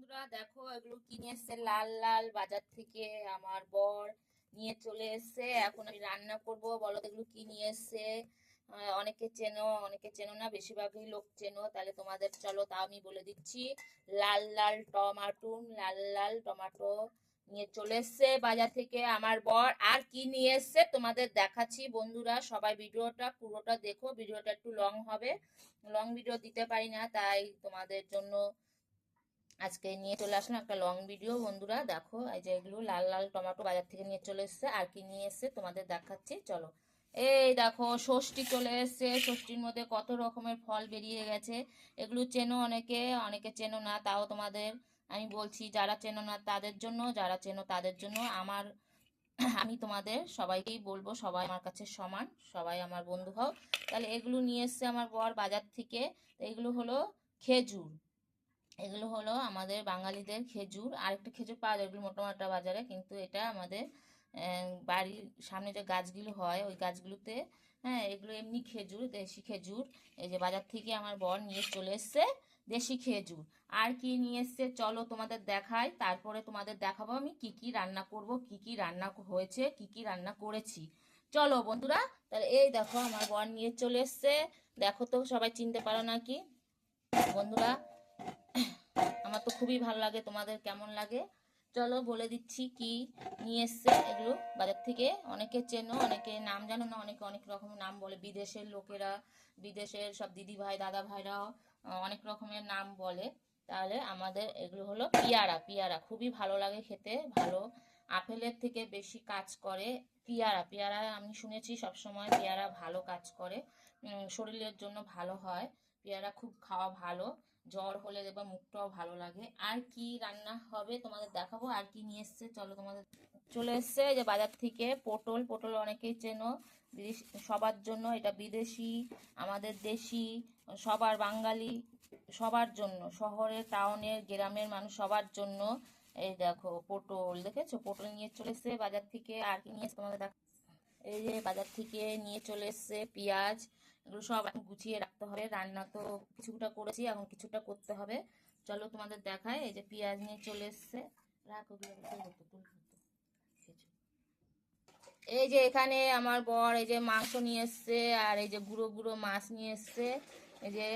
বন্ধুরা দেখো এগুলো কিনে এসছে লাল লাল বাজার থেকে আমার বর নিয়ে চলে এসছে। এখন আমি রান্না করব। বলো তো এগুলো কি নিয়ে এসছে? অনেকে চেনো অনেকে চেনো না, বেশিরভাগই লোক চেনো। তাহলে তোমাদের চলো তাও আমি বলে দিচ্ছি। লাল লাল টমাটো নিয়ে চলে এসছে বাজার থেকে আমার বর। আর কি নিয়ে এসছে তোমাদের দেখাচ্ছি। বন্ধুরা সবাই ভিডিওটা পুরোটা দেখো, ভিডিওটা একটু লং হবে, লং ভিডিও দিতে পারি না, তাই তোমাদের জন্য আজকে নিয়ে চলে আসলাম একটা লং ভিডিও। বন্ধুরা দেখো এই যে এগুলো লাল লাল টমেটো বাজার থেকে নিয়ে চলে এসছে। আর কি নিয়ে এসছে তোমাদের দেখাচ্ছি চলো। এই দেখো ষষ্ঠী চলে এসছে। ষষ্ঠীর মধ্যে কত রকমের ফল বেরিয়ে গেছে। এগুলো চেনো অনেকে, অনেকে চেনো না, তাও তোমাদের আমি বলছি, যারা চেনো না তাদের জন্য, যারা চেনো তাদের জন্য। আমি তোমাদের সবাইকেই বলবো, সবাই আমার কাছে সমান, সবাই আমার বন্ধু হও। তাহলে এগুলো নিয়ে এসছে আমার বর বাজার থেকে। এগুলো হলো খেজুর। এগুলো হলো আমাদের বাঙালিদের খেজুর। আরেকটা খেজুর পাওয়া যায়, এগুলো মোটামোটা বাজারে, কিন্তু এটা আমাদের বাড়ির সামনে যে গাছগুলো হয় ওই গাছগুলোতে। হ্যাঁ, এগুলো এমনি খেজুর, দেশি খেজুর। এই যে বাজার থেকে আমার বর নিয়ে চলে এসছে দেশি খেজুর। আর কি নিয়ে এসছে চলো তোমাদের দেখাই, তারপরে তোমাদের দেখাবো আমি কি কি রান্না করব, কি কি রান্না হয়েছে, কি কি রান্না করেছি। চলো বন্ধুরা, তাহলে এই দেখো আমার বর নিয়ে চলে এসছে। দেখো তো সবাই চিনতে পারো নাকি বন্ধুরা? আমার তো খুবই ভালো লাগে, তোমাদের কেমন লাগে চলো বলে দিচ্ছি কি নিয়ে এসছে। এগুলো বাজার থেকে অনেকে চেনো, অনেকে নাম জানো না, অনেকে অনেক রকম নাম বলে। বিদেশের লোকেরা, বিদেশের সব দিদি ভাই দাদা ভাইরাও অনেক রকমের নাম বলে। তাহলে আমাদের এগুলো হলো পিয়ারা। পিয়ারা খুবই ভালো লাগে খেতে, ভালো, আপেলের থেকে বেশি কাজ করে পিয়ারা। পিয়ারা আমি শুনেছি সবসময় পেয়ারা ভালো কাজ করে, শরীরের জন্য ভালো হয়। পেয়ারা খুব খাওয়া ভালো, জ্বর হলে দেখবা মুখটাও ভালো লাগে। আর কি রান্না হবে তোমাদের দেখাবো। আর কি নিয়ে এসছে চলো তোমাদের। চলে এসছে যে বাজার থেকে পটল। পটল অনেকেই চেনো, সবার জন্য। এটা বিদেশি, আমাদের দেশি, সবার বাঙালি, সবার জন্য, শহরের টাউনের গ্রামের মানুষ সবার জন্য। এই দেখো পটল, দেখেছো পটল নিয়ে চলে এসছে বাজার থেকে। আর কি নিয়ে এসছে তোমাদের দেখ। এই যে বাজার থেকে নিয়ে চলে এসছে পেঁয়াজ। এগুলো সব এখন গুছিয়ে রাখতে হবে, রান্না তো কিছুটা করেছি, এখন কিছুটা করতে হবে। চলো তোমাদের দেখায়। এই যে পেঁয়াজ নিয়ে চলে এসছে। রাখ ওগুলো, এই যে এখানে আমার বর এই যে মাংস নিয়ে এসছে, আর এই যে গুঁড়ো গুঁড়ো মাছ নিয়ে এসছে। এই যে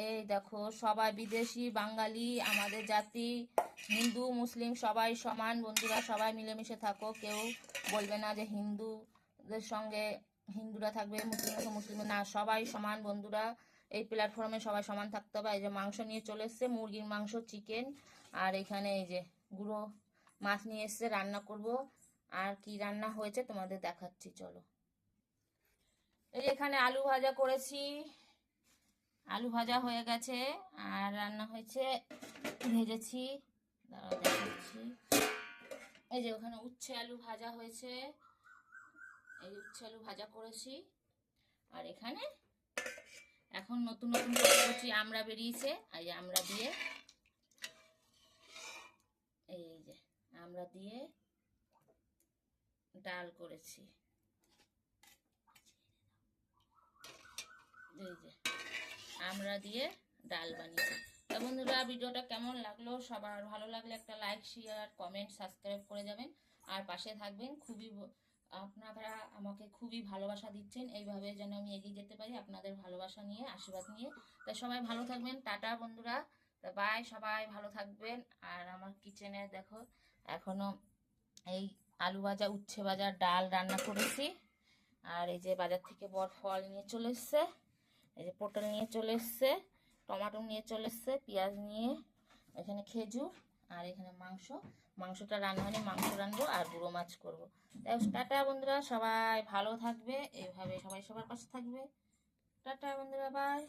এই দেখো সবাই বিদেশি বাঙালি, আমাদের জাতি হিন্দু মুসলিম সবাই সমান। বন্ধুরা সবাই মিলেমিশে থাকো, কেউ বলবে না যে হিন্দুদের সঙ্গে হিন্দুরা থাকবে, মুসলিমের মুসলিম না, সবাই সমান বন্ধুরা। এই প্ল্যাটফর্মে সবাই সমান থাকতে হবে। এই যে মাংস নিয়ে চলে এসছে, মুরগির মাংস, চিকেন। আর এখানে এই যে গুঁড়ো মাছ নিয়ে এসছে, রান্না করব। আর কি রান্না হয়েছে তোমাদের দেখাচ্ছি চলো। এই যে এখানে আলু ভাজা করেছি, আলু ভাজা হয়ে গেছে। আর রান্না হয়েছে, ভেজেছি, দাঁড়াও দেখাচ্ছি। এই যে ওখানে উচ্ছে আলু ভাজা হয়েছে, এই যে উচ্ছে আলু ভাজা করেছি। আর এখানে এখন নতুন নতুন কচি আমড়া বেরিয়েছে, এই যে আমড়া দিয়ে, এই যে আমড়া দিয়ে ডাল করেছি। এই যে আমরা দিয়ে ডাল বানিয়েছি। তা বন্ধুরা ভিডিওটা কেমন লাগলো, সবার ভালো লাগলে একটা লাইক শেয়ার কমেন্ট সাবস্ক্রাইব করে যাবেন, আর পাশে থাকবেন। আপনারা আমাকে খুবই ভালোবাসা দিচ্ছেন, এইভাবে যেন আমি এগিয়ে যেতে পারি আপনাদের ভালোবাসা নিয়ে, আশীর্বাদ নিয়ে। তাই সবাই ভালো থাকবেন, টাটা বন্ধুরা। তা বাই, সবাই ভালো থাকবেন। আর আমার কিচেনে দেখো এখনো এই আলু ভাজা, উচ্ছে ভাজা, ডাল রান্না করেছি। আর এই যে বাজার থেকে বর ফল নিয়ে চলে এসছে, এই যে পটল নিয়ে চলে এসছে, টমেটো নিয়ে চলে এসছে, পেঁয়াজ নিয়ে, এখানে খেজুর, আর এখানে মাংস। মাংসটা রান্না হলে মাংস রানবো আর গুঁড়ো মাছ করবো। তাই টাটা বন্ধুরা, সবাই ভালো থাকবে, এইভাবে সবাই সবার পাশে থাকবে। টাটা বন্ধুরা, বাই।